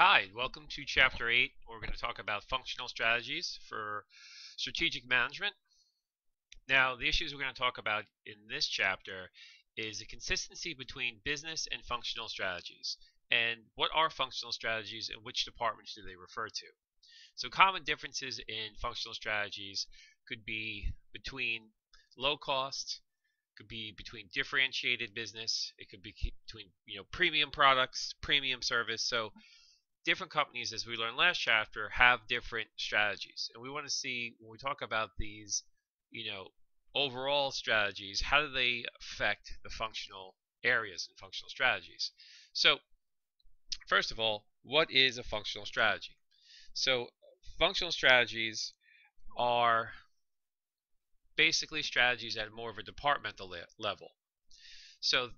Hi, welcome to Chapter 8. We're going to talk about functional strategies for strategic management. Now, the issues we're going to talk about in this chapter is the consistency between business and functional strategies. And what are functional strategies and which departments do they refer to? So common differences in functional strategies could be between low cost, could be between differentiated business, it could be between premium products, premium service. So different companies, as we learned last chapter, have different strategies, and we want to see when we talk about these overall strategies, how do they affect the functional areas and functional strategies. So first of all, what is a functional strategy? So functional strategies are basically strategies at more of a departmental level. So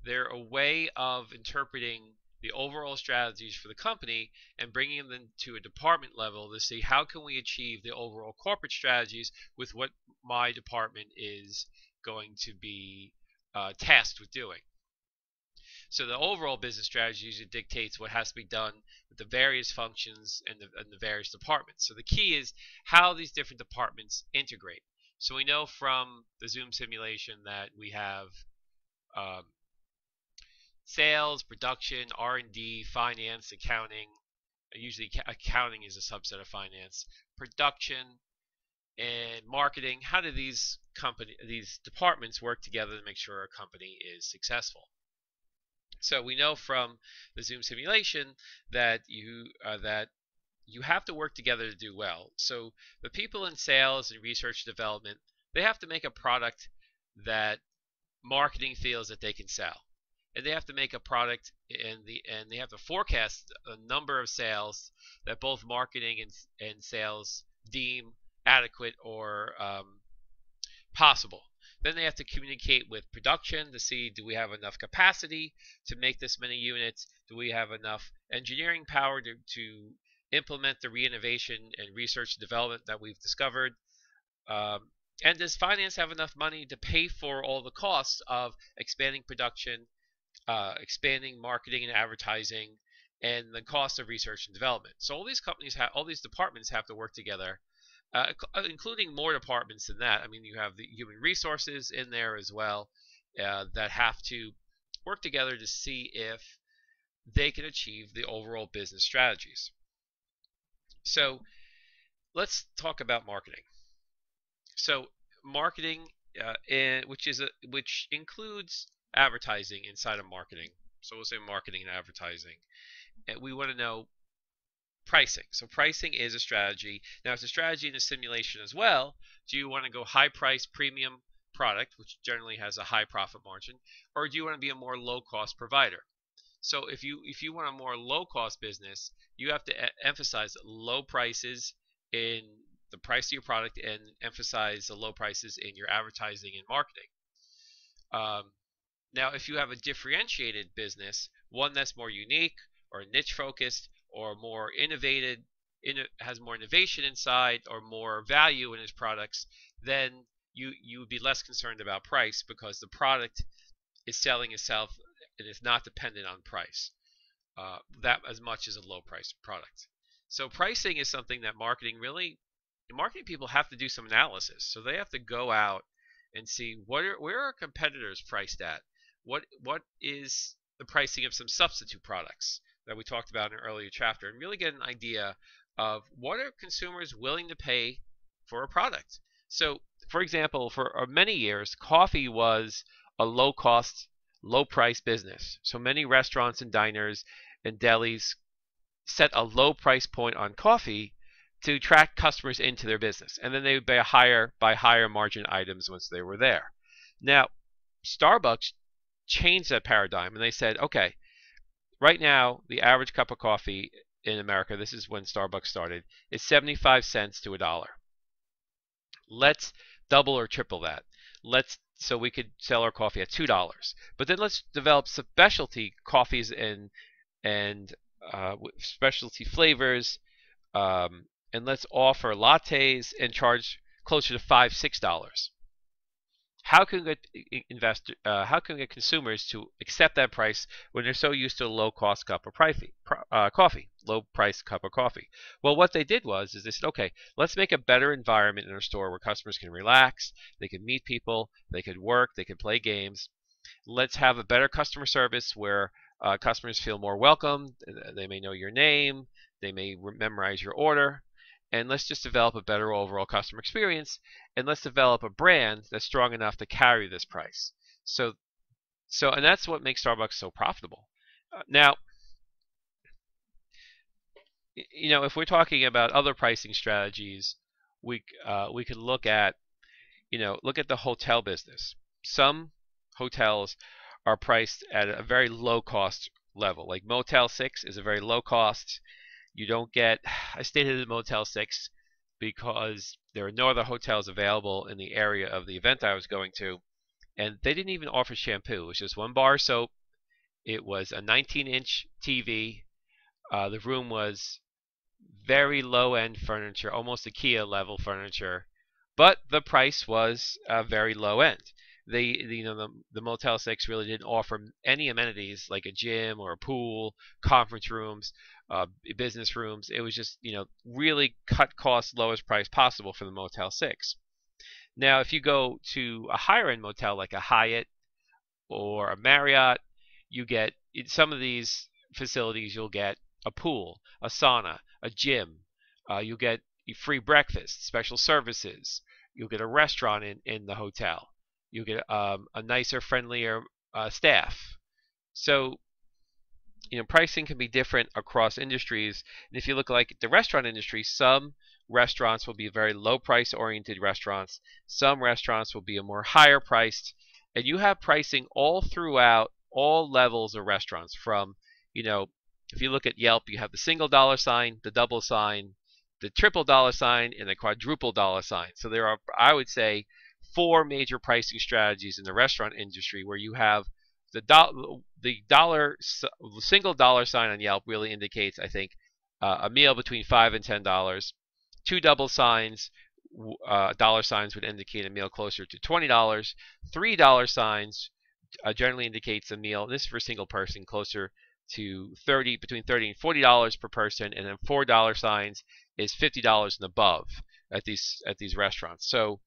they're a way of interpreting the overall strategies for the company and bringing them to a department level to see how can we achieve the overall corporate strategies with what my department is going to be tasked with doing. So the overall business strategy usually dictates what has to be done with the various functions and the various departments. So the key is how these different departments integrate. So we know from the Zoom simulation that we have sales, production, R&D, finance, accounting. Usually accounting is a subset of finance. Production and marketing. How do these departments work together to make sure a company is successful? So we know from the Zoom simulation that you have to work together to do well. So the people in sales and research and development, they have to make a product that marketing feels that they can sell. And they have to make a product and they have to forecast a number of sales that both marketing and sales deem adequate or possible. Then they have to communicate with production to see, do we have enough capacity to make this many units? Do we have enough engineering power to implement the re-innovation and research and development that we've discovered? And does finance have enough money to pay for all the costs of expanding production, expanding marketing and advertising, and the cost of research and development? So all these departments have to work together, including more departments than that. I mean, you have the human resources in there as well that have to work together to see if they can achieve the overall business strategies. So let's talk about marketing. So marketing, which includes advertising inside of marketing. So we'll say marketing and advertising. And we want to know pricing. So pricing is a strategy. Now it's a strategy in a simulation as well. Do you want to go high price premium product, which generally has a high profit margin, or do you want to be a more low cost provider? So if you want a more low cost business, you have to emphasize low prices in the price of your product and emphasize the low prices in your advertising and marketing. Now, if you have a differentiated business, one that's more unique or niche focused or more innovative, has more innovation inside or more value in its products, then you would be less concerned about price because the product is selling itself and is not dependent on price that as much as a low price product. So pricing is something that marketing people have to do some analysis. So they have to go out and see where are competitors priced at. What is the pricing of some substitute products that we talked about in an earlier chapter, and really get an idea of what are consumers willing to pay for a product. So, for example, for many years, coffee was a low-cost, low-price business. So many restaurants and diners and delis set a low price point on coffee to attract customers into their business, and then they would buy higher margin items once they were there. Now, Starbucks changed that paradigm, and they said, okay, right now the average cup of coffee in America, this is when Starbucks started, is 75 cents to $1. Let's double or triple that. So we could sell our coffee at $2. But then let's develop specialty coffees and specialty flavors, and let's offer lattes and charge closer to $5, $6. how can we get how can we get consumers to accept that price when they're so used to a low cost cup of coffee, low price cup of coffee? Well, what they did was is they said, okay, let's make a better environment in our store where customers can relax, they can meet people, they could work, they could play games. Let's have a better customer service where customers feel more welcome. They may know your name, they may memorize your order, and let's just develop a better overall customer experience, and let's develop a brand that's strong enough to carry this price. And that's what makes Starbucks so profitable. Now, if we're talking about other pricing strategies, we could look at the hotel business. Some hotels are priced at a very low cost level. Like Motel 6 is a very low cost. You don't get, I stayed at the Motel 6 because there are no other hotels available in the area of the event I was going to, and they didn't even offer shampoo. It was just one bar of soap. It was a 19-inch TV. The room was very low-end furniture, almost IKEA level furniture, but the price was very low end. The Motel 6 really didn't offer any amenities like a gym or a pool, conference rooms, business rooms. It was just really cut costs, lowest price possible for the Motel 6. Now, if you go to a higher end motel like a Hyatt or a Marriott, you get in some of these facilities you'll get a pool, a sauna, a gym. You'll get free breakfast, special services. You'll get a restaurant in the hotel. You'll get a nicer, friendlier staff. So, pricing can be different across industries. And if you look like the restaurant industry, some restaurants will be very low price oriented restaurants. Some restaurants will be a more higher priced. And you have pricing all throughout all levels of restaurants from, if you look at Yelp, you have the single dollar sign, the double sign, the triple dollar sign, and the quadruple dollar sign. So there are, I would say, 4 major pricing strategies in the restaurant industry where you have the single dollar sign on Yelp really indicates, I think, a meal between $5 and $10. 2 double signs, dollar signs would indicate a meal closer to $20. $3 signs generally indicates a meal, this is for a single person, closer to between $30 and $40 per person, and then $4 signs is $50 and above at these restaurants. So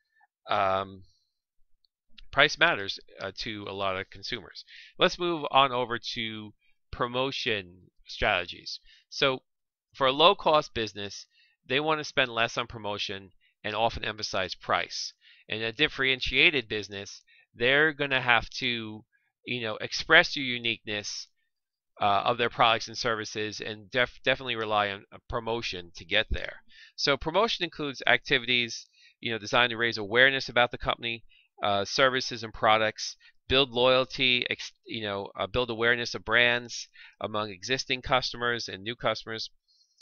price matters to a lot of consumers. Let's move on over to promotion strategies. So for a low-cost business, they want to spend less on promotion and often emphasize price. In a differentiated business, they're going to have to, express your uniqueness of their products and services, and definitely rely on a promotion to get there. So promotion includes activities, designed to raise awareness about the company, services and products, build loyalty, build awareness of brands among existing customers and new customers.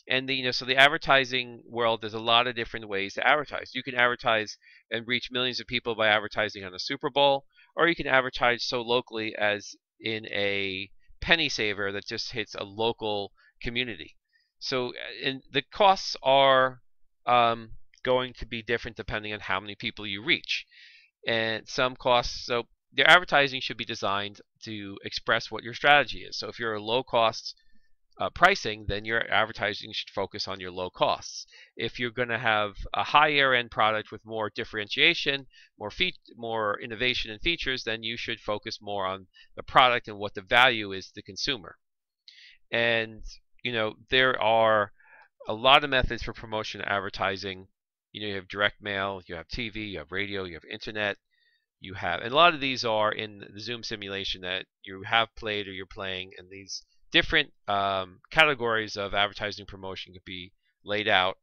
And so the advertising world, there's a lot of different ways to advertise. You can advertise and reach millions of people by advertising on the Super Bowl, or you can advertise so locally as in a penny saver that just hits a local community. So and the costs are going to be different depending on how many people you reach. And some costs, so your advertising should be designed to express what your strategy is. So if you're a low cost pricing, then your advertising should focus on your low costs. If you're going to have a higher end product with more differentiation, more innovation and features, then you should focus more on the product and what the value is to the consumer. And there are a lot of methods for promotion and advertising. You have direct mail, you have TV, you have radio, you have internet, and a lot of these are in the Zoom simulation that you have played or you're playing, and these different categories of advertising promotion could be laid out.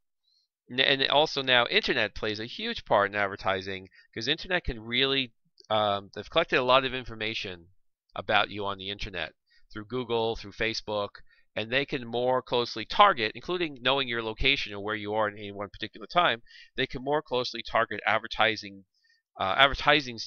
And also now internet plays a huge part in advertising, because internet can really, they've collected a lot of information about you on the internet through Google, through Facebook, and they can more closely target, including knowing your location or where you are in any one particular time, they can more closely target advertisings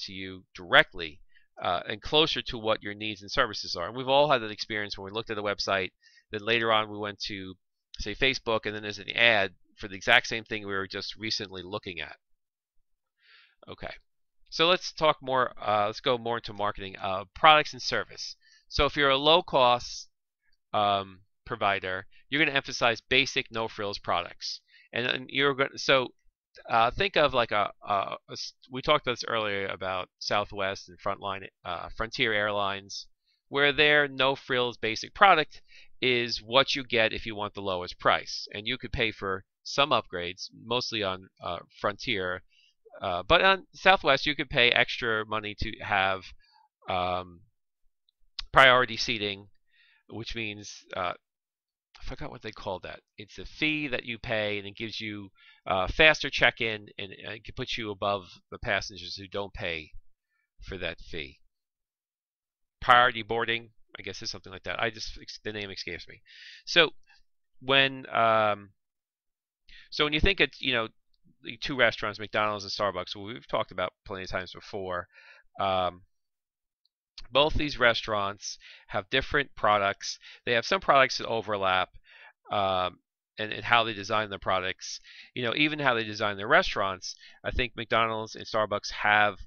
to you directly and closer to what your needs and services are. And we've all had that experience when we looked at a website, then later on we went to, say, Facebook, and then there's an ad for the exact same thing we were just recently looking at. Okay. So let's talk more. Let's go more into marketing. Products and service. So if you're a low cost provider, you're going to emphasize basic no frills products, and you're going. So think of like we talked about this earlier about Southwest and Frontier Airlines, where their no frills basic product is what you get if you want the lowest price, and you could pay for some upgrades, mostly on Frontier, but on Southwest you could pay extra money to have um, priority seating, which means I forgot what they call that. It's a fee that you pay, and it gives you faster check-in, and it can put you above the passengers who don't pay for that fee. Priority boarding, I guess, is something like that. The name escapes me. So when when you think of the two restaurants, McDonald's and Starbucks, we've talked about plenty of times before. Um, both these restaurants have different products. They have some products that overlap, um, and how they design their products. Even how they design their restaurants. I think McDonald's and Starbucks have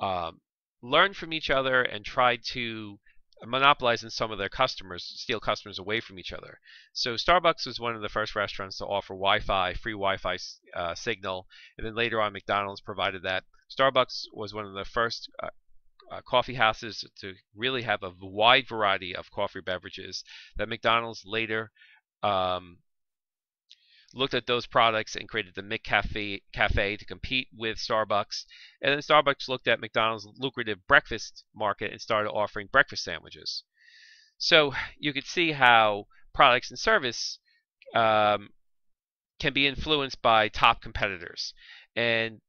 um, learned from each other and tried to monopolize in some of their customers, steal customers away from each other. So Starbucks was one of the first restaurants to offer free Wi-Fi signal, and then later on McDonald's provided that. Starbucks was one of the first coffee houses to really have a wide variety of coffee beverages that McDonald's later um, looked at those products and created the McCafe to compete with Starbucks. And then Starbucks looked at McDonald's lucrative breakfast market and started offering breakfast sandwiches. So you could see how products and service um, can be influenced by top competitors. And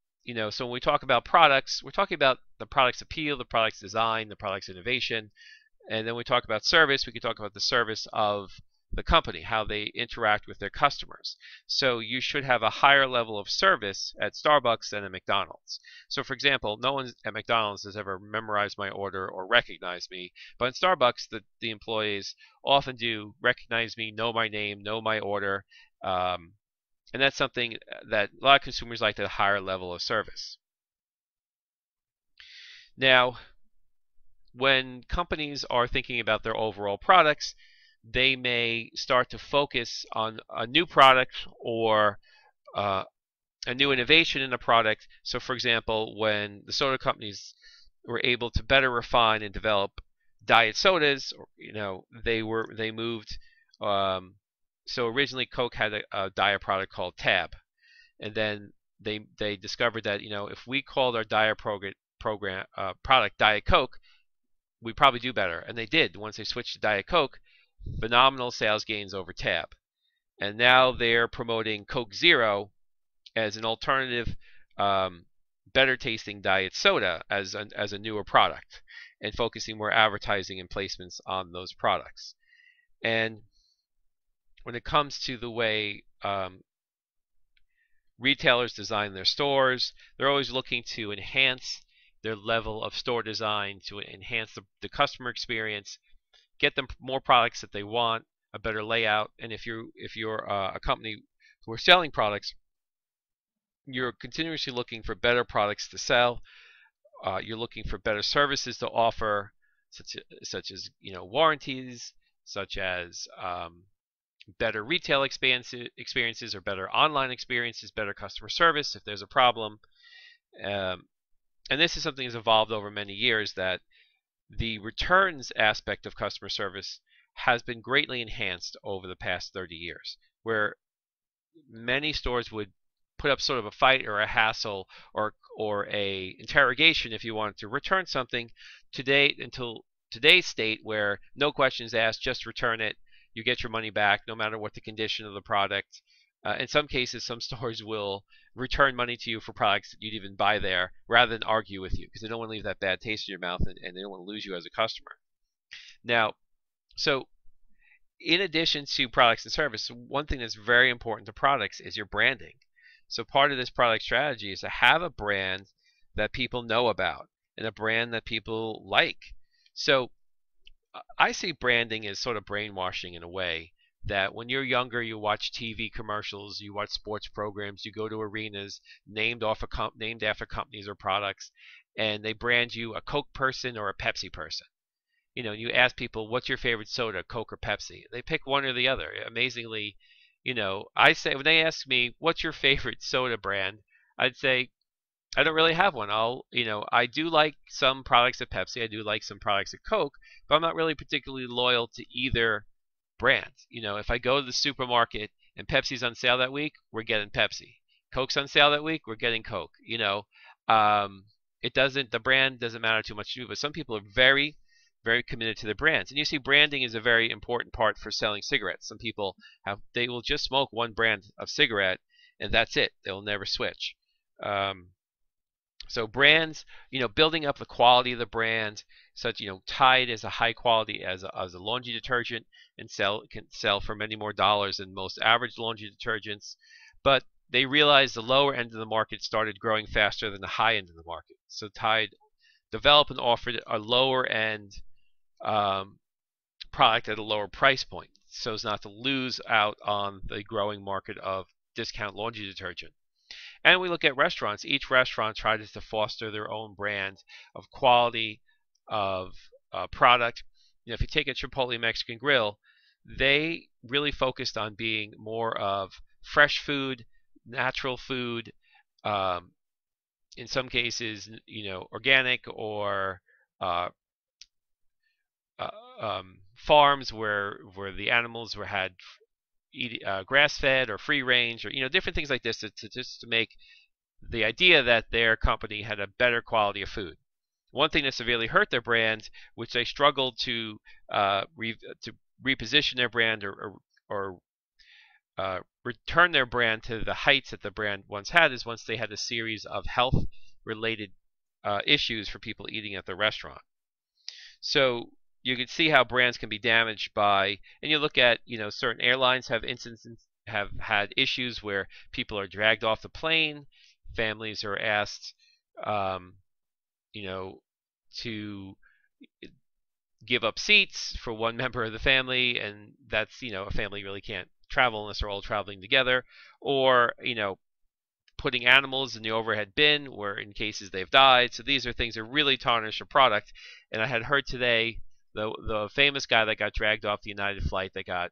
so when we talk about products, we're talking about the product's appeal, the product's design, the product's innovation. And then we talk about service, we can talk about the service of the company, how they interact with their customers. So you should have a higher level of service at Starbucks than at McDonald's. So for example, no one at McDonald's has ever memorized my order or recognized me, but in Starbucks, the employees often do recognize me, know my name, know my order, and that's something that a lot of consumers like, at a higher level of service. Now, when companies are thinking about their overall products, they may start to focus on a new product or a new innovation in a product. So for example, when the soda companies were able to better refine and develop diet sodas, they moved. So originally Coke had a diet product called Tab, and then they discovered that if we called our diet product Diet Coke, we'd probably do better. And they did. Once they switched to Diet Coke, phenomenal sales gains over Tab. And now they're promoting Coke Zero as an alternative, better tasting diet soda as a newer product, and focusing more advertising and placements on those products. And when it comes to the way retailers design their stores, they're always looking to enhance their level of store design, to enhance the customer experience, get them more products that they want, a better layout. And if you're a company who are selling products, you're continuously looking for better products to sell. You're looking for better services to offer, such as warranties, such as better retail experiences or better online experiences, better customer service if there's a problem. And this is something that's evolved over many years, that the returns aspect of customer service has been greatly enhanced over the past 30 years, where many stores would put up sort of a fight or a hassle or a interrogation if you wanted to return something, until today's state, where no questions asked, just return it. You get your money back no matter what the condition of the product. In some cases, some stores will return money to you for products that you'd even buy there, rather than argue with you, because they don't want to leave that bad taste in your mouth, and they don't want to lose you as a customer. Now, so in addition to products and service, one thing that's very important to products is your branding. So part of this product strategy is to have a brand that people know about and a brand that people like. So I see branding as sort of brainwashing in a way, that when you're younger, you watch TV commercials, you watch sports programs, you go to arenas named after companies or products, and they brand you a Coke person or a Pepsi person. You ask people, what's your favorite soda, Coke or Pepsi? They pick one or the other. Amazingly, I say, when they ask me, what's your favorite soda brand, I'd say, I don't really have one. I do like some products of Pepsi. I do like some products of Coke, but I'm not really particularly loyal to either brand. If I go to the supermarket and Pepsi's on sale that week, we're getting Pepsi. Coke's on sale that week, we're getting Coke. The brand doesn't matter too much to me, but some people are very, very committed to their brands. And you see, branding is a very important part for selling cigarettes. Some people they will just smoke one brand of cigarette, and that's it. They'll never switch. So brands, building up the quality of the brand, such Tide is a high quality as a laundry detergent and can sell for many more dollars than most average laundry detergents. But they realized the lower end of the market started growing faster than the high end of the market. So Tide developed and offered a lower end product at a lower price point, so as not to lose out on the growing market of discount laundry detergent. And we look at restaurants. Each restaurant tries to foster their own brand of quality of product. If you take a Chipotle Mexican Grill, they really focused on being more of fresh food, natural food, in some cases, organic, or farms where the animals had grass-fed or free range, or different things like this to make the idea that their company had a better quality of food. One thing that severely hurt their brand, which they struggled to reposition their brand or return their brand to the heights that the brand once had, is once they had a series of health-related issues for people eating at the restaurant. So you can see how brands can be damaged by, and you look at, certain airlines have had issues where people are dragged off the plane, families are asked, to give up seats for one member of the family, and that's, a family really can't travel unless they're all traveling together, or, putting animals in the overhead bin where in cases they've died. So these are things that really tarnish a product. And I had heard today the famous guy that got dragged off the United flight that got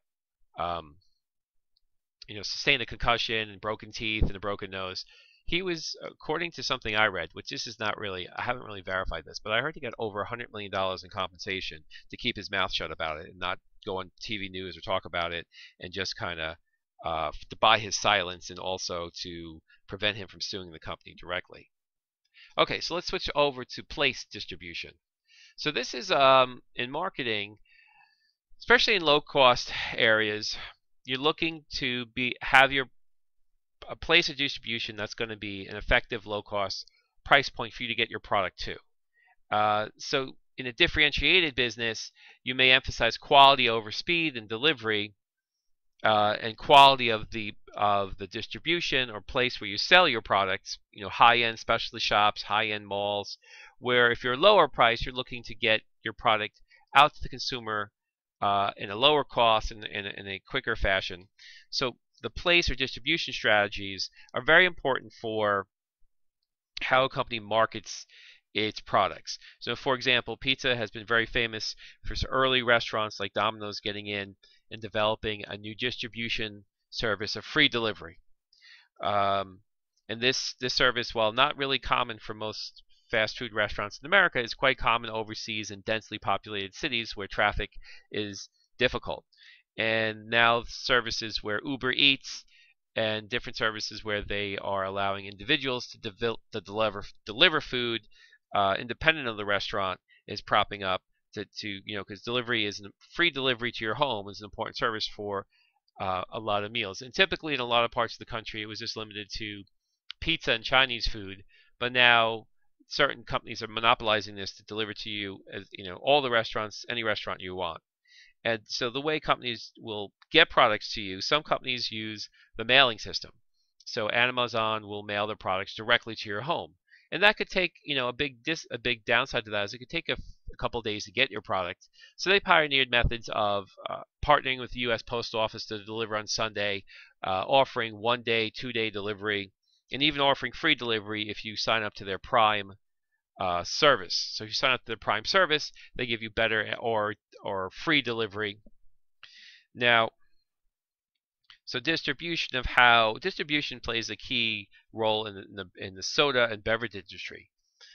sustained a concussion and broken teeth and a broken nose. He was, according to something I read, which this is not really, I haven't really verified this, but I heard he got over $100 million in compensation to keep his mouth shut about it and not go on TV news or talk about it, and just kind of to buy his silence, and also to prevent him from suing the company directly. Okay, so let's switch over to place distribution. So this is in marketing, especially in low-cost areas, you're looking to have a place of distribution that's going to be an effective low-cost price point for you to get your product to. So in a differentiated business, you may emphasize quality over speed and delivery, and quality of the distribution or place where you sell your products. High-end specialty shops, high-end malls, where if you're lower price, you're looking to get your product out to the consumer in a lower cost and in a quicker fashion. So the place or distribution strategies are very important for how a company markets its products. So for example, pizza has been very famous for early restaurants like Domino's getting in and developing a new distribution service of free delivery. And this service, while not really common for most fast food restaurants in America, is quite common overseas in densely populated cities where traffic is difficult. And now services where Uber Eats and different services where they are allowing individuals to deliver food independent of the restaurant is propping up because delivery is free delivery to your home is an important service for a lot of meals. And typically in a lot of parts of the country it was just limited to pizza and Chinese food, but now certain companies are monopolizing this to deliver to you as all the restaurants, any restaurant you want. And so the way companies will get products to you, some companies use the mailing system. So Amazon will mail their products directly to your home. And that could take, a big downside to that is it could take a couple of days to get your product. So they pioneered methods of partnering with the U.S. Post Office to deliver on Sunday, offering 1-day, 2-day delivery, and even offering free delivery if you sign up to their Prime service. So if you sign up to the Prime service, they give you better or free delivery. Now, so distribution plays a key role in the soda and beverage industry.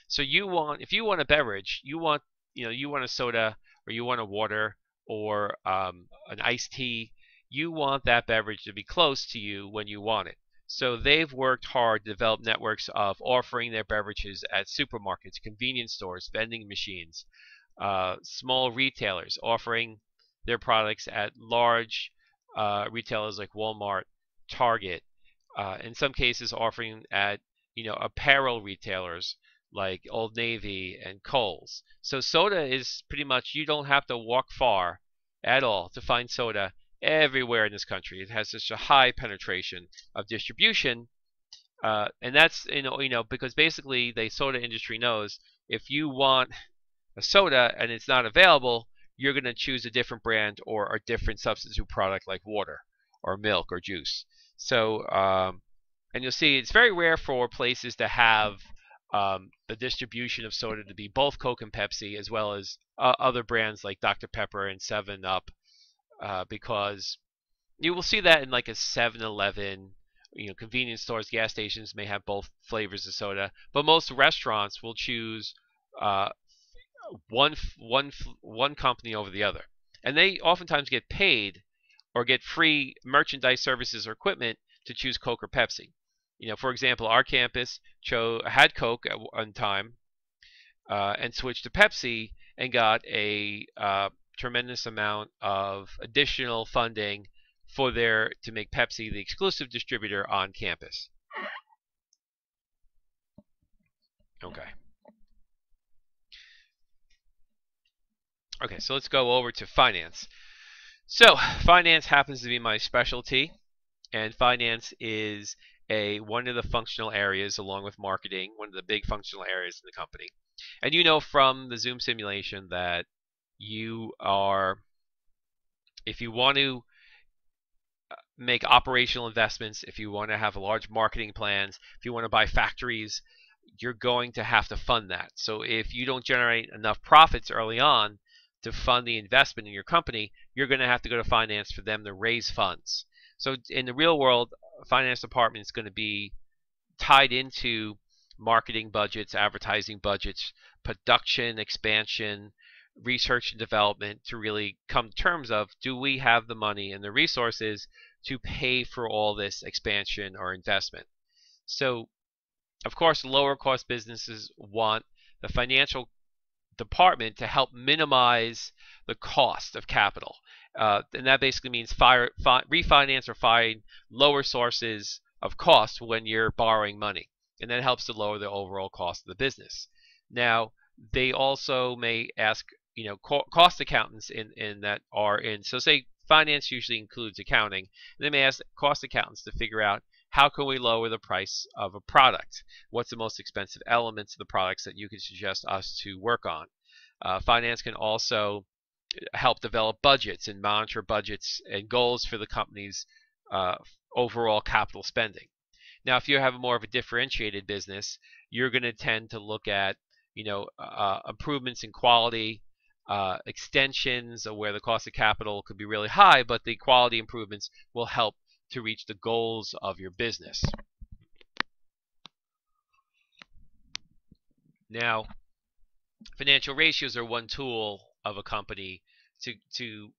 So if you want a beverage, you want a soda, or you want a water, or an iced tea. You want that beverage to be close to you when you want it. So they've worked hard to develop networks of offering their beverages at supermarkets, convenience stores, vending machines, small retailers offering their products at large retailers like Walmart, Target, in some cases offering at apparel retailers like Old Navy and Kohl's. So soda is pretty much, you don't have to walk far at all to find soda everywhere in this country. It has such a high penetration of distribution, and that's because basically the soda industry knows if you want a soda and it's not available, you're going to choose a different brand or a different substitute product like water or milk or juice. So, and you'll see it's very rare for places to have the distribution of soda to be both Coke and Pepsi, as well as other brands like Dr. Pepper and 7-Up, because you will see that in like a 7-Eleven. Convenience stores, gas stations may have both flavors of soda, but most restaurants will choose uh, one company over the other, and they oftentimes get paid or get free merchandise, services, or equipment to choose Coke or Pepsi. For example, our campus had Coke at one time, and switched to Pepsi and got a tremendous amount of additional funding to make Pepsi the exclusive distributor on campus. Okay. Okay, so let's go over to finance. So finance happens to be my specialty, and finance is one of the functional areas, along with marketing, one of the big functional areas in the company. And from the Zoom simulation that if you want to make operational investments, if you want to have large marketing plans, if you want to buy factories, you're going to have to fund that. So if you don't generate enough profits early on to fund the investment in your company, you're going to have to go to finance for them to raise funds. So in the real world, finance department is going to be tied into marketing budgets, advertising budgets, production expansion, research and development, to really come to terms of, do we have the money and the resources to pay for all this expansion or investment? So, of course, lower cost businesses want the financial department to help minimize the cost of capital. And that basically means refinance or find lower sources of cost when you're borrowing money. And that helps to lower the overall cost of the business. Now, they also may ask, cost accountants so say finance usually includes accounting. They may ask cost accountants to figure out, how can we lower the price of a product? What's the most expensive elements of the products that you can suggest us to work on? Finance can also help develop budgets and monitor budgets and goals for the company's overall capital spending. Now, if you have more of a differentiated business, you're going to tend to look at improvements in quality, extensions where the cost of capital could be really high, but the quality improvements will help to reach the goals of your business. Now, financial ratios are one tool of a company to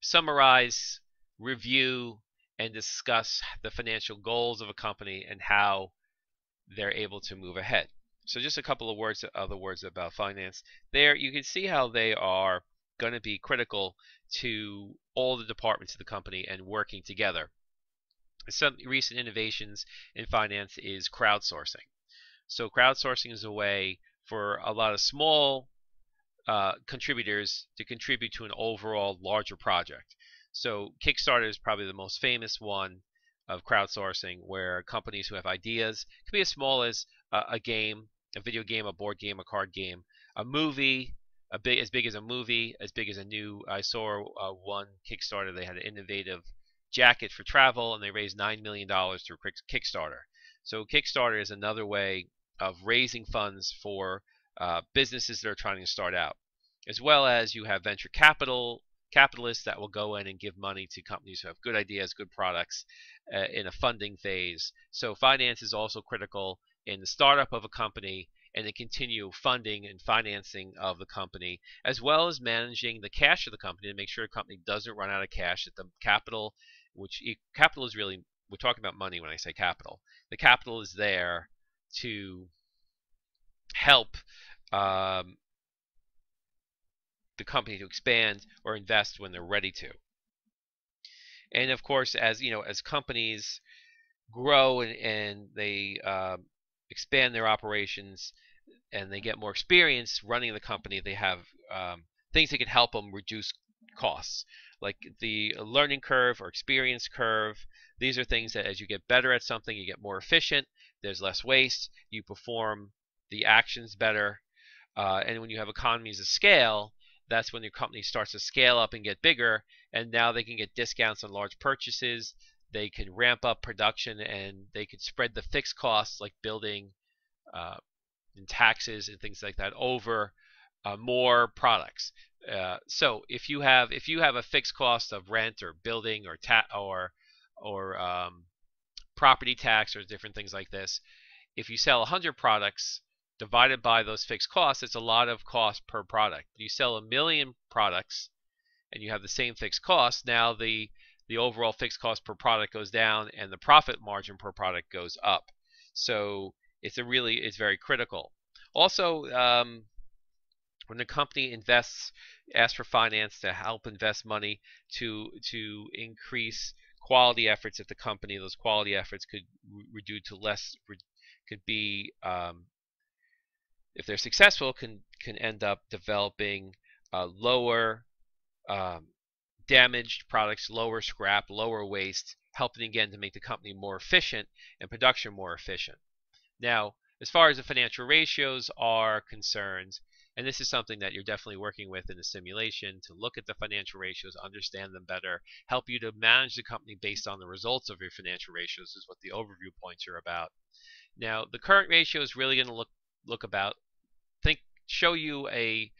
summarize, review, and discuss the financial goals of a company and how they're able to move ahead. So just a couple of other words about finance. There you can see how they are going to be critical to all the departments of the company and working together. Some recent innovations in finance is crowdsourcing. So crowdsourcing is a way for a lot of small contributors to contribute to an overall larger project. So Kickstarter is probably the most famous one of crowdsourcing, where companies who have ideas, it can be as small as a game, a video game, a board game, a card game, a movie, as big as a movie, as big as I saw one Kickstarter, they had an innovative jacket for travel, and they raised $9 million through Kickstarter. So Kickstarter is another way of raising funds for businesses that are trying to start out, as well as you have venture capitalists that will go in and give money to companies who have good ideas, good products in a funding phase. So finance is also critical in the startup of a company and the continued funding and financing of the company, as well as managing the cash of the company to make sure the company doesn't run out of cash. That the capital, capital is really, we're talking about money when I say capital. The capital is there to help the company to expand or invest when they're ready to. And of course, as you know, as companies grow and they expand their operations and they get more experience running the company, they have things that can help them reduce costs, like the learning curve or experience curve. These are things that as you get better at something, you get more efficient, there's less waste, you perform the actions better, and when you have economies of scale, that's when your company starts to scale up and get bigger, and now they can get discounts on large purchases. They can ramp up production and they can spread the fixed costs like building and taxes and things like that over more products. So if you have a fixed cost of rent or building or property tax or different things like this, if you sell 100 products divided by those fixed costs, it's a lot of cost per product. But you sell 1 million products and you have the same fixed cost, now the overall fixed cost per product goes down and the profit margin per product goes up. So it's very critical. Also, when the company asks for finance to help invest money to increase quality efforts at the company, those quality efforts could be if they're successful, can end up developing lower damaged products, lower scrap, lower waste, helping again to make the company more efficient and production more efficient. Now, as far as the financial ratios are concerned, and this is something that you're definitely working with in the simulation, to look at the financial ratios, understand them better, help you to manage the company based on the results of your financial ratios is what the overview points are about. Now, the current ratio is really going to show you a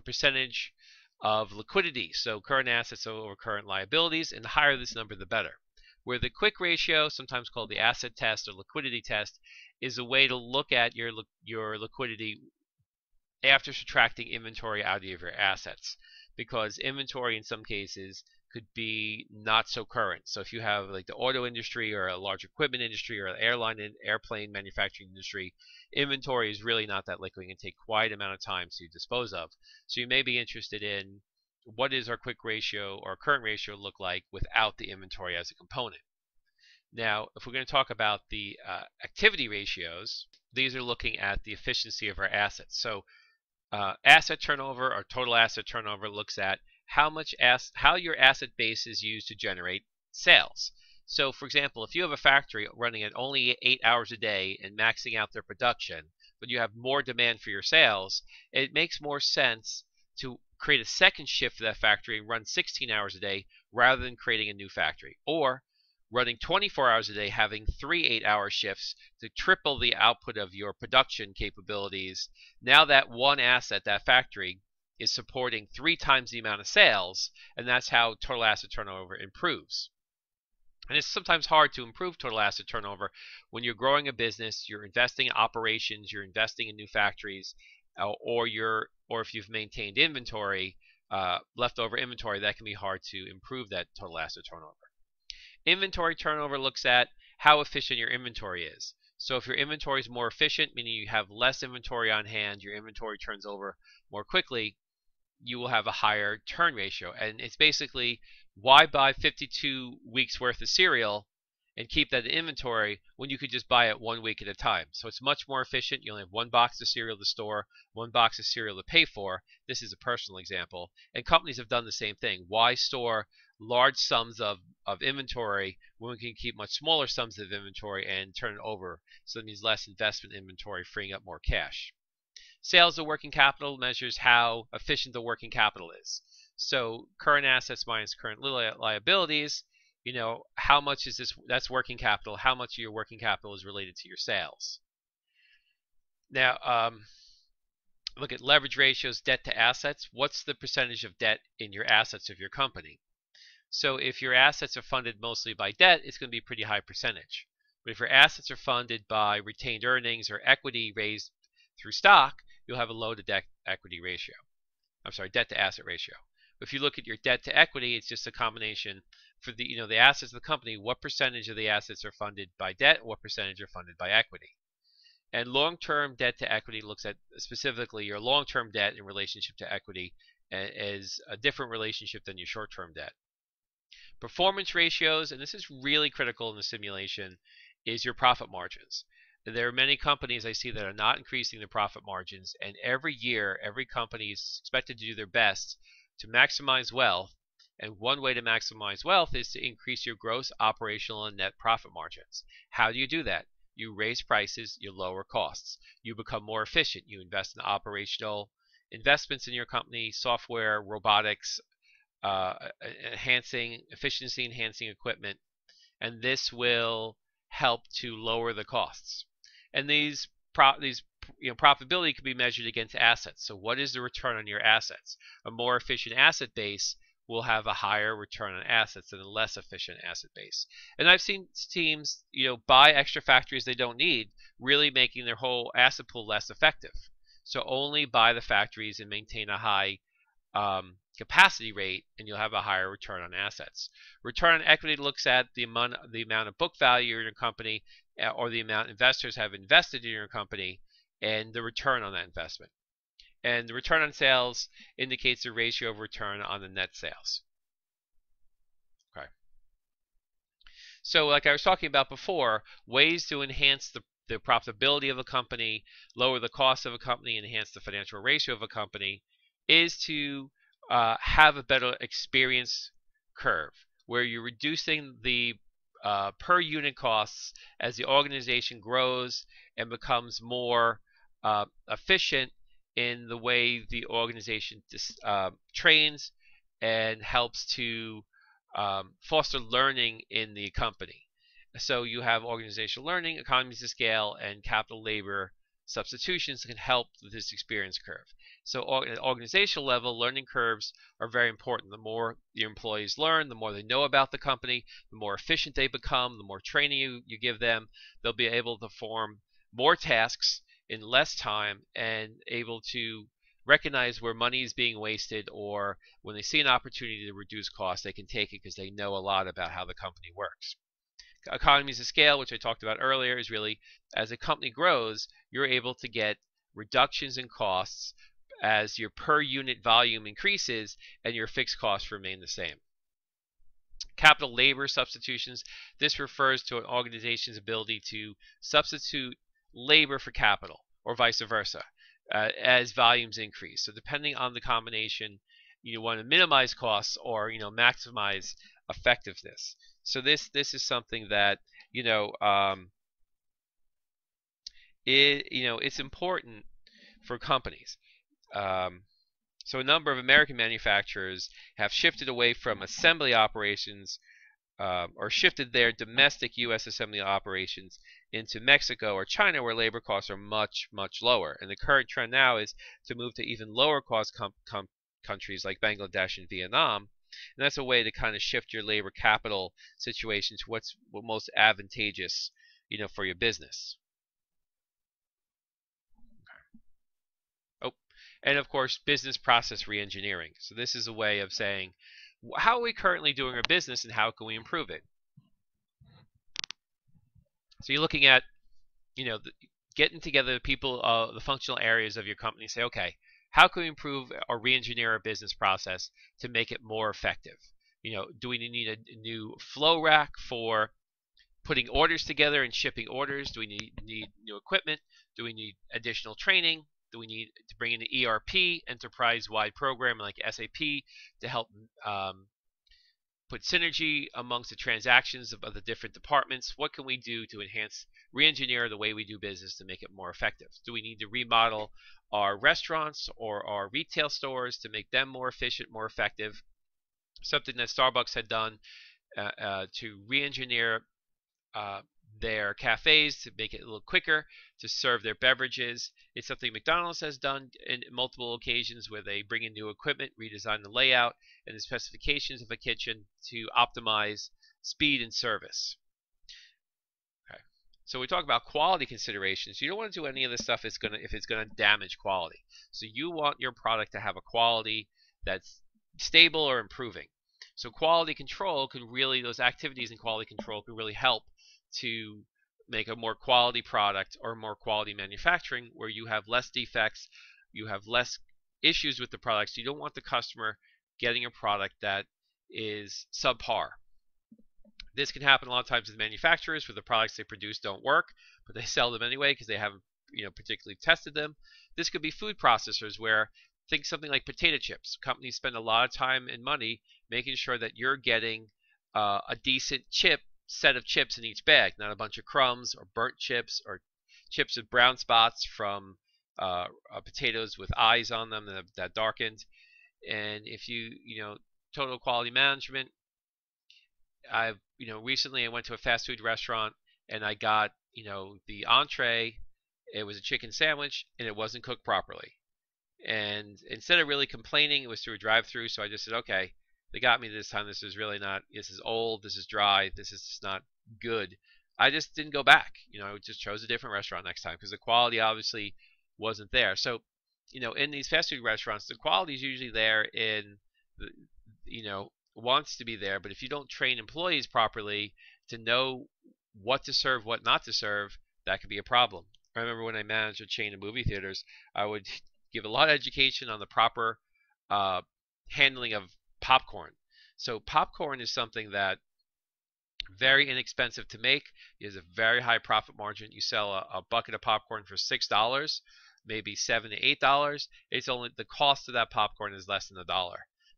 percentage of liquidity, so current assets over current liabilities, and the higher this number, the better. Where the quick ratio, sometimes called the asset test or liquidity test, is a way to look at your liquidity after subtracting inventory out of your assets, because inventory in some cases could be not so current. So if you have like the auto industry or a large equipment industry or an airplane manufacturing industry, inventory is really not that liquid. It can take quite an amount of time to dispose of. So you may be interested in what is our quick ratio or current ratio look like without the inventory as a component. Now, if we're going to talk about the activity ratios, these are looking at the efficiency of our assets. So asset turnover or total asset turnover looks at how your asset base is used to generate sales. So for example, if you have a factory running at only 8 hours a day and maxing out their production, but you have more demand for your sales, it makes more sense to create a second shift for that factory and run 16 hours a day rather than creating a new factory. Or running 24 hours a day, having 3 8-hour shifts to triple the output of your production capabilities. Now that one asset, that factory, is supporting 3 times the amount of sales, and that's how total asset turnover improves. And it's sometimes hard to improve total asset turnover when you're growing a business, you're investing in operations, you're investing in new factories, or if you've maintained inventory, leftover inventory, that can be hard to improve that total asset turnover. Inventory turnover looks at how efficient your inventory is. So if your inventory is more efficient, meaning you have less inventory on hand, your inventory turns over more quickly, you will have a higher turn ratio. And it's basically, why buy 52 weeks worth of cereal and keep that in inventory when you could just buy it 1 week at a time? So it's much more efficient. You only have 1 box of cereal to store, 1 box of cereal to pay for. This is a personal example. And companies have done the same thing. Why store large sums of inventory when we can keep much smaller sums of inventory and turn it over? So that means less investment inventory, freeing up more cash. Sales to working capital measures how efficient the working capital is. So current assets minus current liabilities, you know, how much is this? That's working capital. How much of your working capital is related to your sales? Now, Look at leverage ratios, debt to assets. What's the percentage of debt in your assets of your company? So if your assets are funded mostly by debt, it's going to be a pretty high percentage. But if your assets are funded by retained earnings or equity raised through stock, you'll have a low to debt equity ratio. I'm sorry, debt to asset ratio. If you look at your debt to equity, it's just a combination for the assets of the company. What percentage of the assets are funded by debt? What percentage are funded by equity? And long-term debt to equity looks at specifically your long-term debt in relationship to equity as a different relationship than your short-term debt. Performance ratios, and this is really critical in the simulation, is your profit margins. There are many companies I see that are not increasing their profit margins, and every year, every company is expected to do their best to maximize wealth. And one way to maximize wealth is to increase your gross operational and net profit margins. How do you do that? You raise prices, you lower costs, you become more efficient, you invest in operational investments in your company, software, robotics, efficiency enhancing equipment, and this will help to lower the costs. And these profitability can be measured against assets. So what is the return on your assets? A more efficient asset base will have a higher return on assets than a less efficient asset base. And I've seen teams, buy extra factories they don't need, really making their whole asset pool less effective. So only buy the factories and maintain a high capacity rate, and you'll have a higher return on assets. Return on equity looks at the amount of book value in your company, or the amount investors have invested in your company, and the return on that investment. And the return on sales indicates the ratio of return on the net sales. Okay. So like I was talking about before, ways to enhance the profitability of a company, lower the cost of a company, enhance the financial ratio of a company, is to have a better experience curve where you're reducing the per unit costs as the organization grows and becomes more efficient in the way the organization trains and helps to foster learning in the company. So you have organizational learning, economies of scale, and capital labor substitutions that can help with this experience curve. So at an organizational level, learning curves are very important. The more your employees learn, the more they know about the company, the more efficient they become, the more training you give them, they'll be able to perform more tasks in less time and able to recognize where money is being wasted, or when they see an opportunity to reduce costs, they can take it because they know a lot about how the company works. Economies of scale, which I talked about earlier, is really as a company grows, you're able to get reductions in costs as your per unit volume increases and your fixed costs remain the same. Capital labor substitutions. This refers to an organization's ability to substitute labor for capital, or vice versa, as volumes increase. So depending on the combination, you want to minimize costs or maximize effectiveness. So this is something that it's important for companies. So a number of American manufacturers have shifted away from assembly operations, or shifted their domestic U.S. assembly operations into Mexico or China, where labor costs are much, much lower. And the current trend now is to move to even lower cost countries like Bangladesh and Vietnam. And that's a way to kind of shift your labor capital situation to what's most advantageous, for your business. Oh, and of course, business process reengineering. So this is a way of saying, how are we currently doing our business and how can we improve it? So you're looking at, getting together the people, the functional areas of your company, and say, okay, how can we improve or re-engineer our business process to make it more effective? Do we need a new flow rack for putting orders together and shipping orders? Do we need new equipment? Do we need additional training? Do we need to bring in the ERP, enterprise-wide program like SAP, to help put synergy amongst the transactions of the different departments? What can we do to enhance, re-engineer the way we do business to make it more effective? Do we need to remodel our restaurants or our retail stores to make them more efficient, more effective? Something that Starbucks had done to re-engineer their cafes to make it a little quicker to serve their beverages. It's something McDonald's has done in multiple occasions where they bring in new equipment, redesign the layout and the specifications of a kitchen to optimize speed and service. Okay. So we talk about quality considerations. You don't want to do any of this stuff if it's gonna damage quality. So you want your product to have a quality that's stable or improving. So quality control can really, those activities in quality control can really help to make a more quality product or more quality manufacturing where you have less defects, you have less issues with the products. You don't want the customer getting a product that is subpar. This can happen a lot of times with manufacturers where the products they produce don't work, but they sell them anyway because they haven't particularly tested them. This could be food processors where, think something like potato chips. Companies spend a lot of time and money making sure that you're getting a decent set of chips in each bag, not a bunch of crumbs or burnt chips or chips with brown spots from potatoes with eyes on them that darkened. And if total quality management, I've recently I went to a fast food restaurant and I got the entree. It was a chicken sandwich and it wasn't cooked properly. And instead of really complaining, it was through a drive-through, so I just said, okay, they got me this time. This is really not, this is old, this is dry, this is just not good. I just didn't go back. I just chose a different restaurant next time because the quality obviously wasn't there. So, in these fast food restaurants, the quality is usually there in, wants to be there, but if you don't train employees properly to know what to serve, what not to serve, that could be a problem. I remember when I managed a chain of movie theaters, I would give a lot of education on the proper handling of popcorn. So popcorn is something that very inexpensive to make. It has a very high profit margin. You sell a bucket of popcorn for $6, maybe $7 to $8. It's only the cost of that popcorn is less than $1.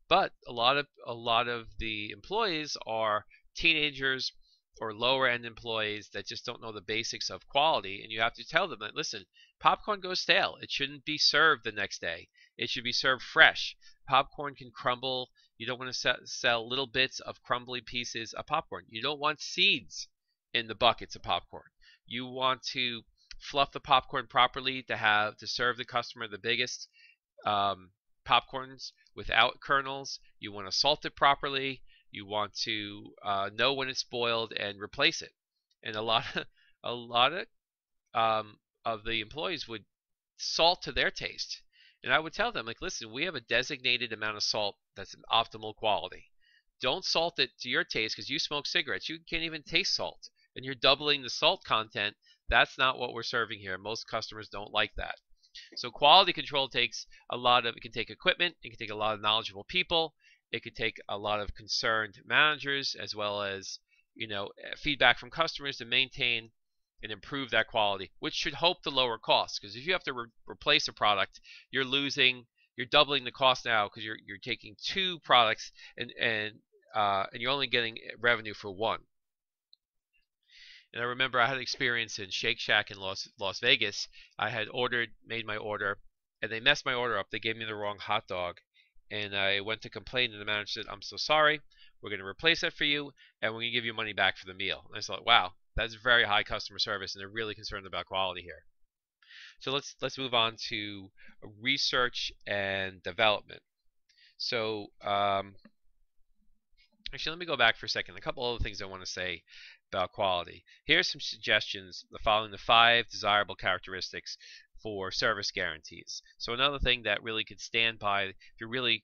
But a lot of the employees are teenagers or lower end employees that just don't know the basics of quality, and you have to tell them that, listen, popcorn goes stale. It shouldn't be served the next day. It should be served fresh. Popcorn can crumble. You don't want to sell little bits of crumbly pieces of popcorn. You don't want seeds in the buckets of popcorn. You want to fluff the popcorn properly to serve the customer the biggest popcorns without kernels. You want to salt it properly. You want to know when it's spoiled and replace it. And a lot of the employees would salt to their taste. And I would tell them, like, listen, we have a designated amount of salt that's an optimal quality. Don't salt it to your taste because you smoke cigarettes. You can't even taste salt. And you're doubling the salt content. That's not what we're serving here. Most customers don't like that. So quality control takes it can take equipment. It can take a lot of knowledgeable people. It could take a lot of concerned managers as well as feedback from customers to maintain and improve that quality, which should help to lower costs. Because if you have to replace a product, you're doubling the cost now because you're taking two products and you're only getting revenue for one. And I remember I had experience in Shake Shack in Las Vegas. I had made my order, and they messed my order up. They gave me the wrong hot dog. And I went to complain, and the manager said, I'm so sorry. We're going to replace that for you, and we're going to give you money back for the meal. And I thought, wow, that's very high customer service, and they're really concerned about quality here. So let's move on to research and development. So actually, let me go back for a second. A couple other things I want to say about quality. Here's some suggestions following the 5 desirable characteristics for service guarantees. So another thing that really could stand by, if you really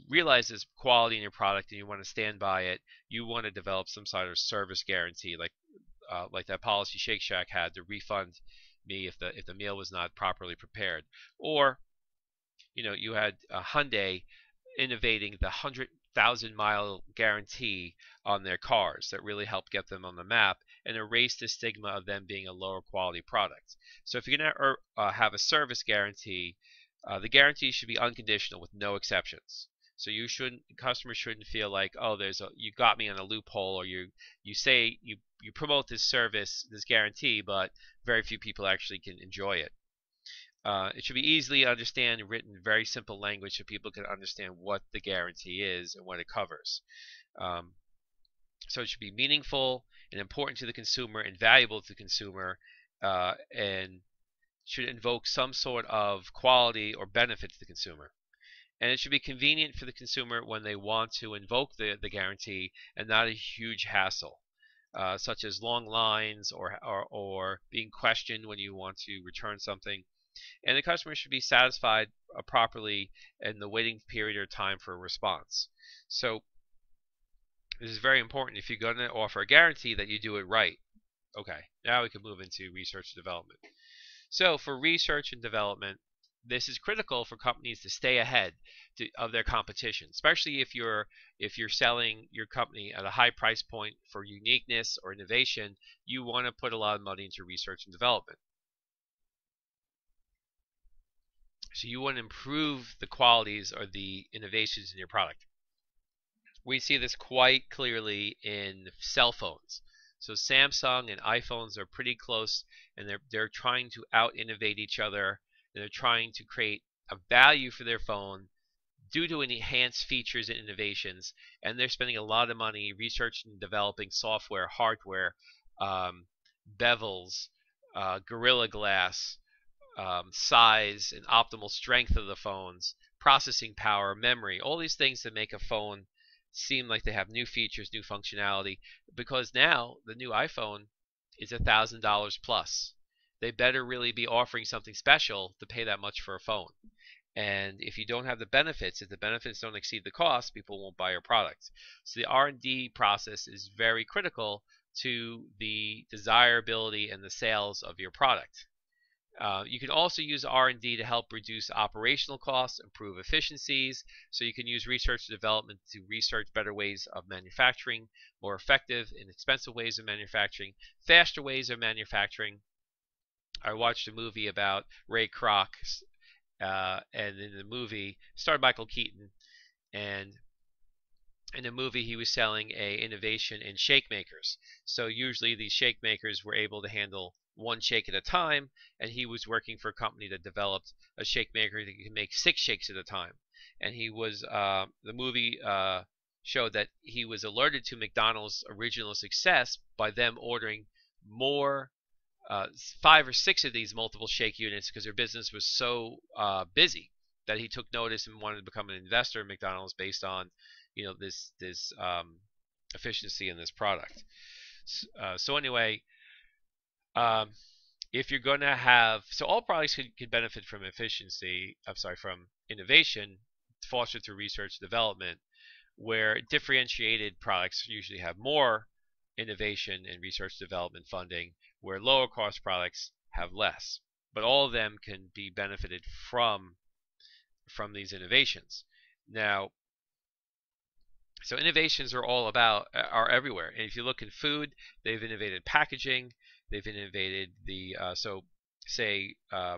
realize there's quality in your product and you want to stand by it, you want to develop some sort of service guarantee, like that policy Shake Shack had to refund me if the meal was not properly prepared. Or you had Hyundai innovating the 100,000-mile guarantee on their cars that really helped get them on the map and erase the stigma of them being a lower quality product. So if you're going to have a service guarantee, the guarantee should be unconditional with no exceptions. So customers shouldn't feel like, oh, you got me on a loophole, or you say you promote this service, this guarantee, but very few people actually can enjoy it. It should be easily understood, written in very simple language so people can understand what the guarantee is and what it covers. So it should be meaningful and important to the consumer and valuable to the consumer, and should invoke some sort of quality or benefit to the consumer. And it should be convenient for the consumer when they want to invoke the guarantee, and not a huge hassle, such as long lines or being questioned when you want to return something. And the customer should be satisfied properly in the waiting period or time for a response. So this is very important if you're going to offer a guarantee that you do it right. Okay, now we can move into research and development. So for research and development, this is critical for companies to stay ahead of their competition, especially if you're selling your company at a high price point for uniqueness or innovation. You want to put a lot of money into research and development. So you want to improve the qualities or the innovations in your product. We see this quite clearly in cell phones. So Samsung and iPhones are pretty close, and they're trying to out innovate each other, and they're trying to create a value for their phone due to enhanced features and innovations, and they're spending a lot of money researching and developing software, hardware, bevels, Gorilla Glass, size and optimal strength of the phones, processing power, memory, all these things that make a phone seem like they have new features, new functionality, because now the new iPhone is $1,000 plus. They better really be offering something special to pay that much for a phone. And if you don't have the benefits, if the benefits don't exceed the cost, people won't buy your product. So the R&D process is very critical to the desirability and the sales of your product. You can also use R&D to help reduce operational costs, improve efficiencies. So you can use research and development to research better ways of manufacturing, more effective and expensive ways of manufacturing, faster ways of manufacturing. I watched a movie about Ray Kroc, and in the movie, starred Michael Keaton, and in the movie he was selling a innovation in shake makers. So usually these shake makers were able to handle one shake at a time, and he was working for a company that developed a shake maker that could make 6 shakes at a time. And he was the movie showed that he was alerted to McDonald's original success by them ordering more 5 or 6 of these multiple shake units because their business was so busy that he took notice and wanted to become an investor in McDonald's based on this efficiency in this product. So anyway, if you're going to have, so all products can benefit from efficiency, from innovation fostered through research and development, where differentiated products usually have more innovation and research development funding, where lower cost products have less. But all of them can be benefited from these innovations. Now, so innovations are everywhere. And if you look in food, they've innovated packaging. They've innovated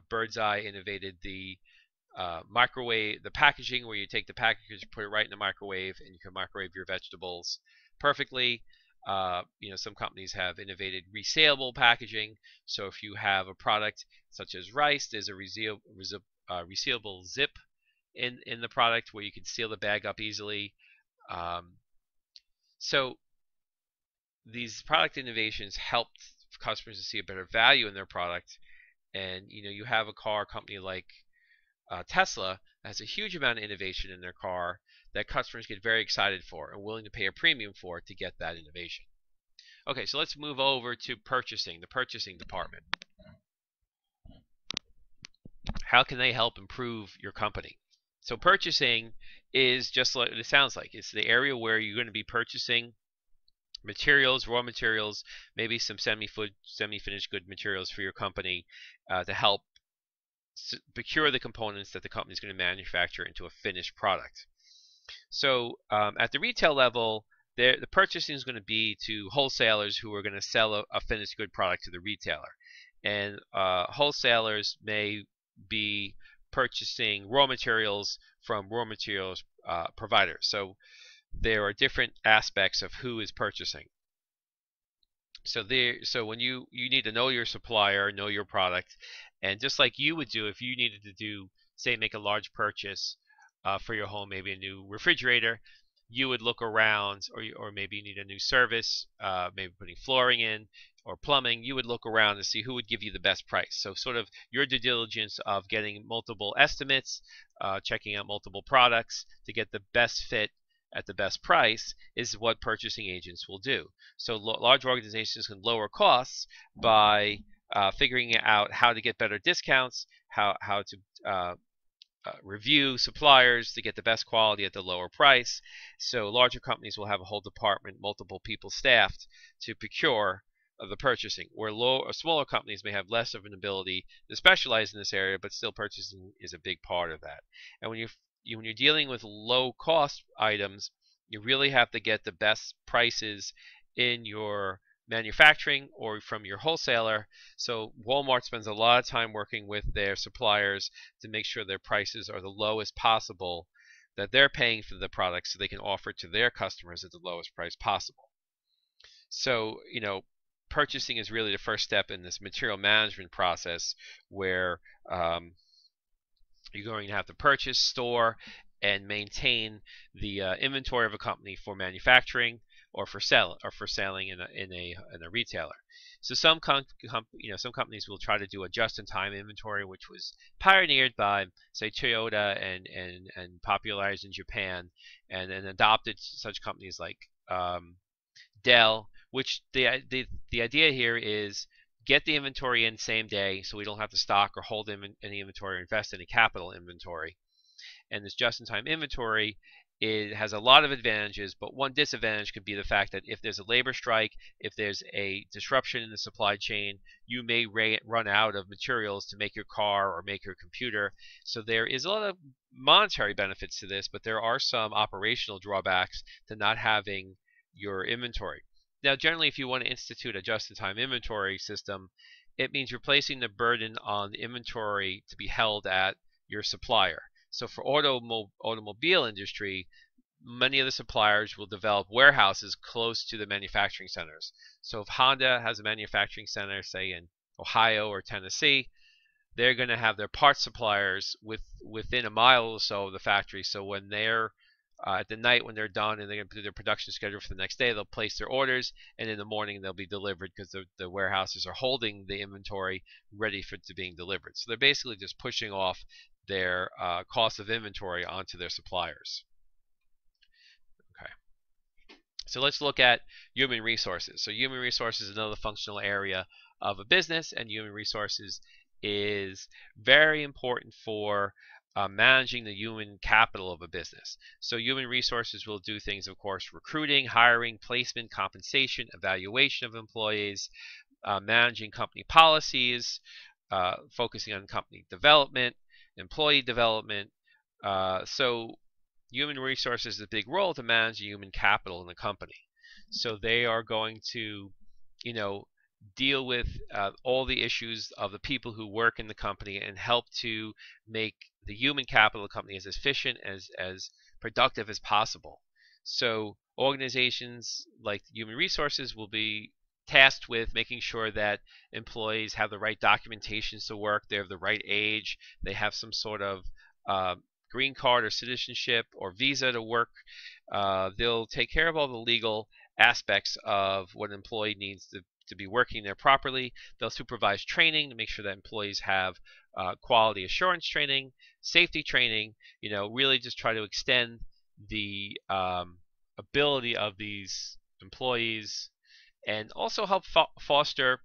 Bird's Eye innovated the microwave, the packaging, where you take the package, put it right in the microwave, and you can microwave your vegetables perfectly. Some companies have innovated resealable packaging. So if you have a product such as rice, there's a resealable zip in the product where you can seal the bag up easily. So these product innovations help customers to see a better value in their product. And you have a car company like Tesla has a huge amount of innovation in their car that customers get very excited for and willing to pay a premium for to get that innovation. Okay, so let's move over to purchasing, the purchasing department. How can they help improve your company? So purchasing is just like it sounds like. It's the area where you're going to be purchasing materials, raw materials, maybe some semi-finished good materials for your company to help procure the components that the company is going to manufacture into a finished product. So at the retail level, the purchasing is going to be to wholesalers who are going to sell a finished good product to the retailer. And wholesalers may be purchasing raw materials from raw materials providers. So there are different aspects of who is purchasing. So when you need to know your supplier, know your product, and just like you would do if you needed to make a large purchase for your home, maybe a new refrigerator, you would look around, or maybe you need a new service, maybe putting flooring in or plumbing, you would look around to see who would give you the best price. So sort of your due diligence of getting multiple estimates, checking out multiple products to get the best fit at the best price is what purchasing agents will do. So large organizations can lower costs by figuring out how to get better discounts, how to review suppliers to get the best quality at the lower price. So larger companies will have a whole department, multiple people staffed to procure the purchasing, where smaller companies may have less of an ability to specialize in this area, but still purchasing is a big part of that. And when you're dealing with low cost items, you really have to get the best prices in your manufacturing or from your wholesaler. So Walmart spends a lot of time working with their suppliers to make sure their prices are the lowest possible that they're paying for the product, so they can offer it to their customers at the lowest price possible. So, purchasing is really the first step in this material management process, where you're going to have to purchase, store, and maintain the inventory of a company for manufacturing or for selling in a retailer. So some companies will try to do a just-in-time inventory, which was pioneered by, say, Toyota and popularized in Japan, and then adopted such companies like Dell. Which the idea here is get the inventory in same day, so we don't have to stock or hold any inventory or invest any capital inventory. And this just-in-time inventory, it has a lot of advantages, but one disadvantage could be the fact that if there's a labor strike, if there's a disruption in the supply chain, you may run out of materials to make your car or make your computer. So there is a lot of monetary benefits to this, but there are some operational drawbacks to not having your inventory. Now, generally, if you want to institute a just-in-time inventory system, it means you're placing the burden on the inventory to be held at your supplier. So for automobile industry, many of the suppliers will develop warehouses close to the manufacturing centers. So if Honda has a manufacturing center, say in Ohio or Tennessee, they're going to have their parts suppliers within a mile or so of the factory. So when they're at the night, when they're done and they're going to do their production schedule for the next day, they'll place their orders, and in the morning they'll be delivered because the warehouses are holding the inventory ready for it to being delivered. So they're basically just pushing off their cost of inventory onto their suppliers. Okay. So let's look at human resources. So human resources is another functional area of a business, and human resources is very important for managing the human capital of a business. So human resources will do things, of course, recruiting, hiring, placement, compensation, evaluation of employees, managing company policies, focusing on company development, employee development. So human resources is a big role to manage human capital in the company. So they are going to, deal with all the issues of the people who work in the company and help to make the human capital of the company as efficient, as productive as possible. So organizations like human resources will be tasked with making sure that employees have the right documentations to work, they have the right age, they have some sort of green card or citizenship or visa to work. They'll take care of all the legal aspects of what an employee needs to be working there properly. They'll supervise training to make sure that employees have quality assurance training, safety training, really just try to extend the ability of these employees, and also help foster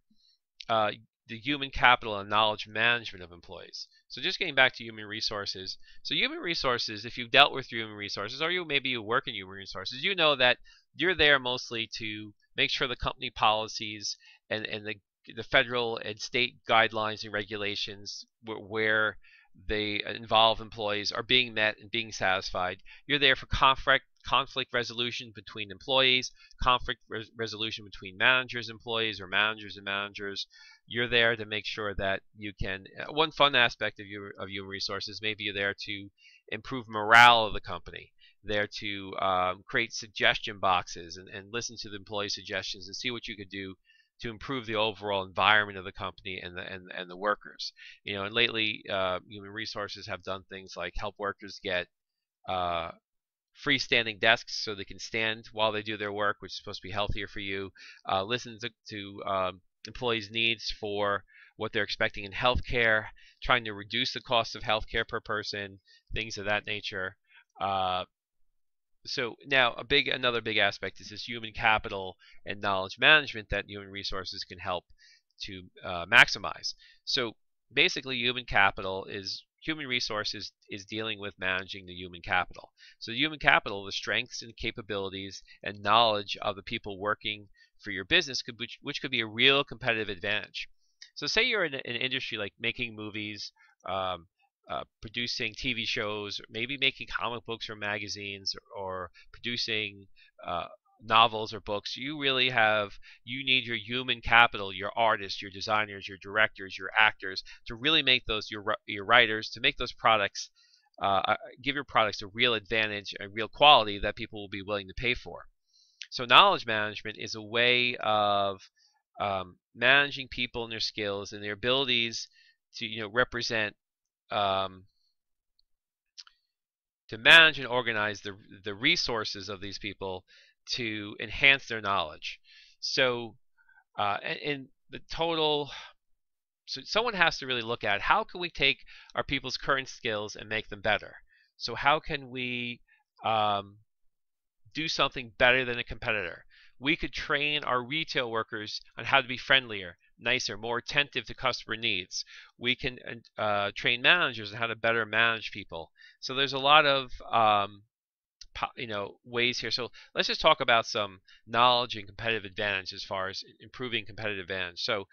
the human capital and knowledge management of employees. So just getting back to human resources. So human resources, if you've dealt with human resources, or maybe you work in human resources, you know that you're there mostly to make sure the company policies and the federal and state guidelines and regulations where they involve employees are being met and being satisfied. You're there for conflict resolution between employees, conflict resolution between managers and employees, or managers and managers. You're there to make sure that you can. One fun aspect of human resources, maybe you're there to improve morale of the company. There to create suggestion boxes and listen to the employee suggestions and see what you could do to improve the overall environment of the company and the workers. And lately, human resources have done things like help workers get freestanding desks so they can stand while they do their work, which is supposed to be healthier for you. Listen to employees' needs for what they're expecting in healthcare, trying to reduce the cost of healthcare per person, things of that nature. So now another big aspect is this human capital and knowledge management that human resources can help to maximize. So basically, human resources is dealing with managing the human capital. So the human capital, the strengths and capabilities and knowledge of the people working for your business, which could be a real competitive advantage. So say you're in an industry like making movies, um, producing TV shows, or maybe making comic books or magazines, or producing novels or books. You need your human capital, your artists, your designers, your directors, your actors, to really make those your writers, to make those products, give your products a real advantage, a real quality that people will be willing to pay for. So knowledge management is a way of managing people and their skills and their abilities to represent, to manage and organize the resources of these people to enhance their knowledge. So in the total, so someone has to really look at how can we take our people's current skills and make them better. So how can we do something better than a competitor? We could train our retail workers on how to be friendlier, nicer, more attentive to customer needs. We can train managers on how to better manage people. So there's a lot of ways here. So let's just talk about some knowledge and competitive advantage as far as improving competitive advantage. So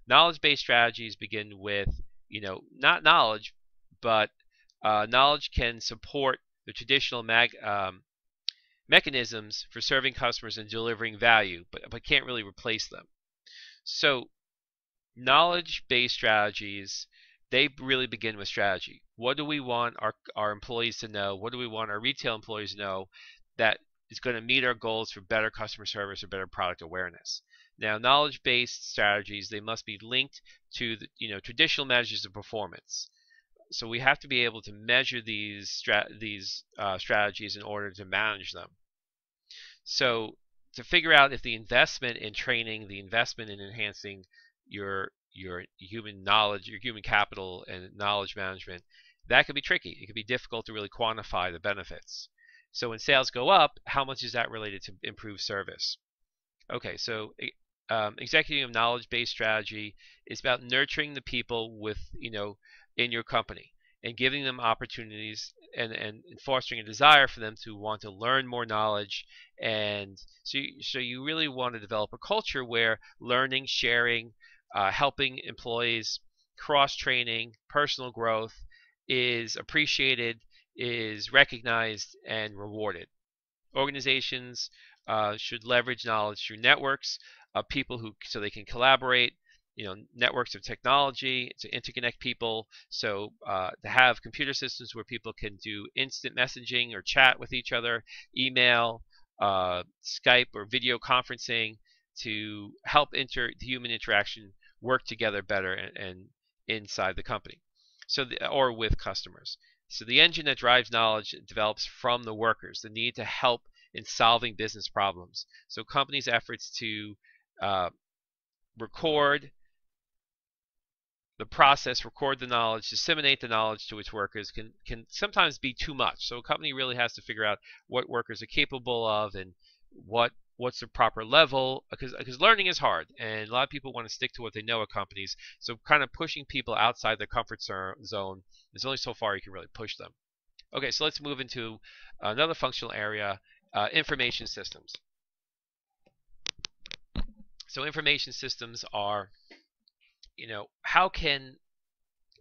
knowledge-based strategies begin with not knowledge, but knowledge can support the traditional mechanisms for serving customers and delivering value, but can't really replace them. So knowledge-based strategies, they really begin with strategy. What do we want our employees to know? What do we want our retail employees to know that is going to meet our goals for better customer service or better product awareness? Now, knowledge-based strategies, they must be linked to traditional measures of performance. So we have to be able to measure these strategies in order to manage them. So to figure out if the investment in training, the investment in enhancing your human knowledge, your human capital and knowledge management, that could be tricky. It could be difficult to really quantify the benefits. So when sales go up, how much is that related to improved service? Okay, so executive knowledge-based strategy is about nurturing the people in your company and giving them opportunities and fostering a desire for them to want to learn more knowledge. And so you really want to develop a culture where learning, sharing, helping employees, cross-training, personal growth is appreciated, is recognized, and rewarded. Organizations should leverage knowledge through networks of people so they can collaborate, networks of technology to interconnect people. So to have computer systems where people can do instant messaging or chat with each other, email, Skype or video conferencing to help the human interaction work together better and inside the company, or with customers. So the engine that drives knowledge develops from the workers, the need to help in solving business problems. So companies' efforts to record the knowledge, disseminate the knowledge to its workers can sometimes be too much. So a company really has to figure out what workers are capable of and what's the proper level, because learning is hard and a lot of people want to stick to what they know at companies. So kind of pushing people outside their comfort zone, there's only so far you can really push them. Okay, so let's move into another functional area, information systems. So information systems are, how can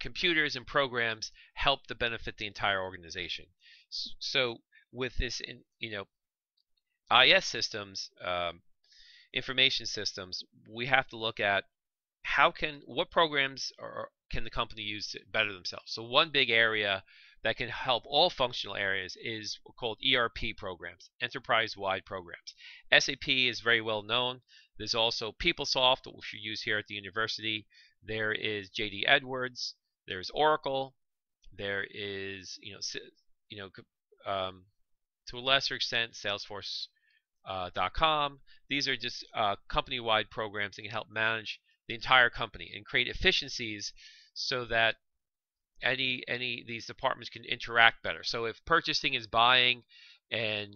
computers and programs help to benefit the entire organization? So with this, IS systems, information systems, we have to look at what programs can the company use to better themselves. So one big area that can help all functional areas is called ERP programs, enterprise-wide programs. SAP is very well known. There's also PeopleSoft, which we use here at the university. There is JD Edwards. There's Oracle. There is to a lesser extent Salesforce.com. These are just company-wide programs that can help manage the entire company and create efficiencies so that any these departments can interact better. So if purchasing is buying and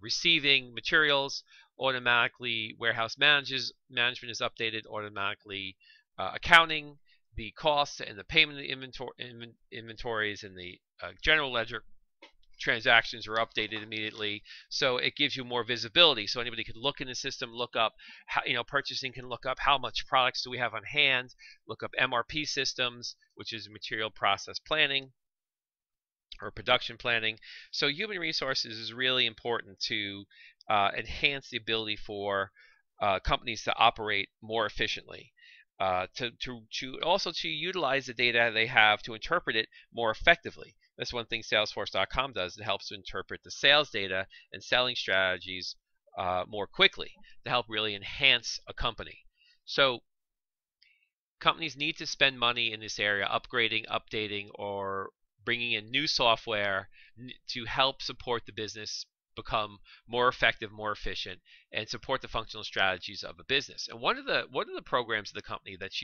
receiving materials, automatically warehouse management is updated, automatically accounting, the costs and the payment of the inventories and the general ledger transactions are updated immediately, so it gives you more visibility. So anybody can look in the system, look up how, purchasing can look up how much products do we have on hand, look up MRP systems, which is material process planning or production planning. So human resources is really important to enhance the ability for companies to operate more efficiently. To also to utilize the data they have to interpret it more effectively. That's one thing Salesforce.com does. It helps to interpret the sales data and selling strategies more quickly to help really enhance a company. So companies need to spend money in this area, upgrading, updating, or bringing in new software to help support the business become more effective, more efficient, and support the functional strategies of a business. And one of the programs of the company that's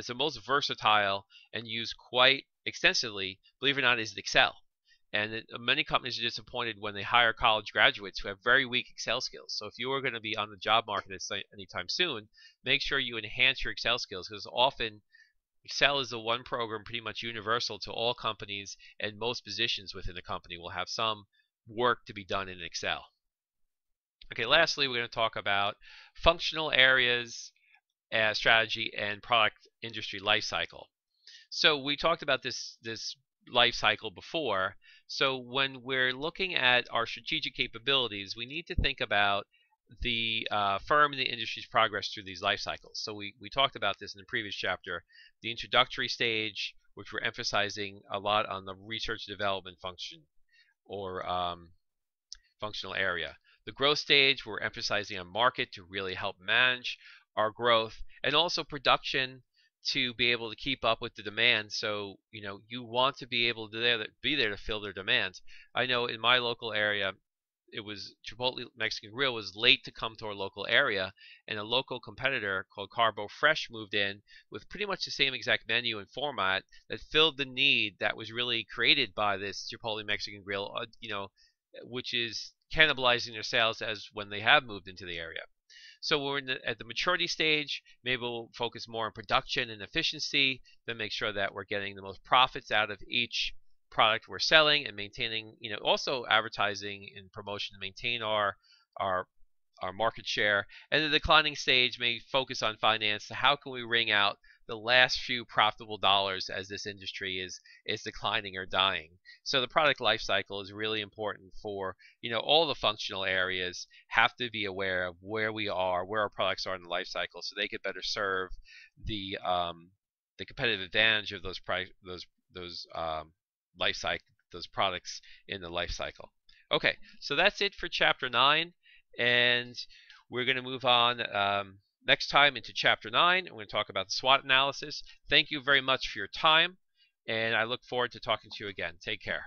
the most versatile and used quite extensively, believe it or not, is Excel. And many companies are disappointed when they hire college graduates who have very weak Excel skills. So if you are going to be on the job market anytime soon, make sure you enhance your Excel skills, because often Excel is the one program pretty much universal to all companies, and most positions within the company will have some work to be done in Excel. Okay, lastly, we're going to talk about functional areas, strategy, and product industry life cycle. So we talked about this life cycle before. So when we're looking at our strategic capabilities, we need to think about the firm and the industry's progress through these life cycles. So we talked about this in the previous chapter. The introductory stage, which we're emphasizing a lot on the research and development function or functional area. The growth stage, we're emphasizing on market to really help manage our growth, and also production to be able to keep up with the demand. So you want to be able to be there to fill their demands. I know in my local area, it was Chipotle Mexican Grill was late to come to our local area, and a local competitor called Carbo Fresh moved in with pretty much the same exact menu and format that filled the need that was really created by this Chipotle Mexican Grill, which is cannibalizing their sales as when they have moved into the area. So we're at the maturity stage. Maybe we'll focus more on production and efficiency to make sure that we're getting the most profits out of each product we're selling, and maintaining, also advertising and promotion to maintain our market share. And the declining stage may focus on finance. So how can we wring out the last few profitable dollars as this industry is declining or dying? So the product life cycle is really important for, all the functional areas have to be aware of where we are, where our products are in the life cycle, so they could better serve the competitive advantage of those life cycle, those products in the life cycle. Okay, so that's it for chapter 9, and we're going to move on next time into chapter 9. We're going to talk about the SWOT analysis. Thank you very much for your time, and I look forward to talking to you again. Take care.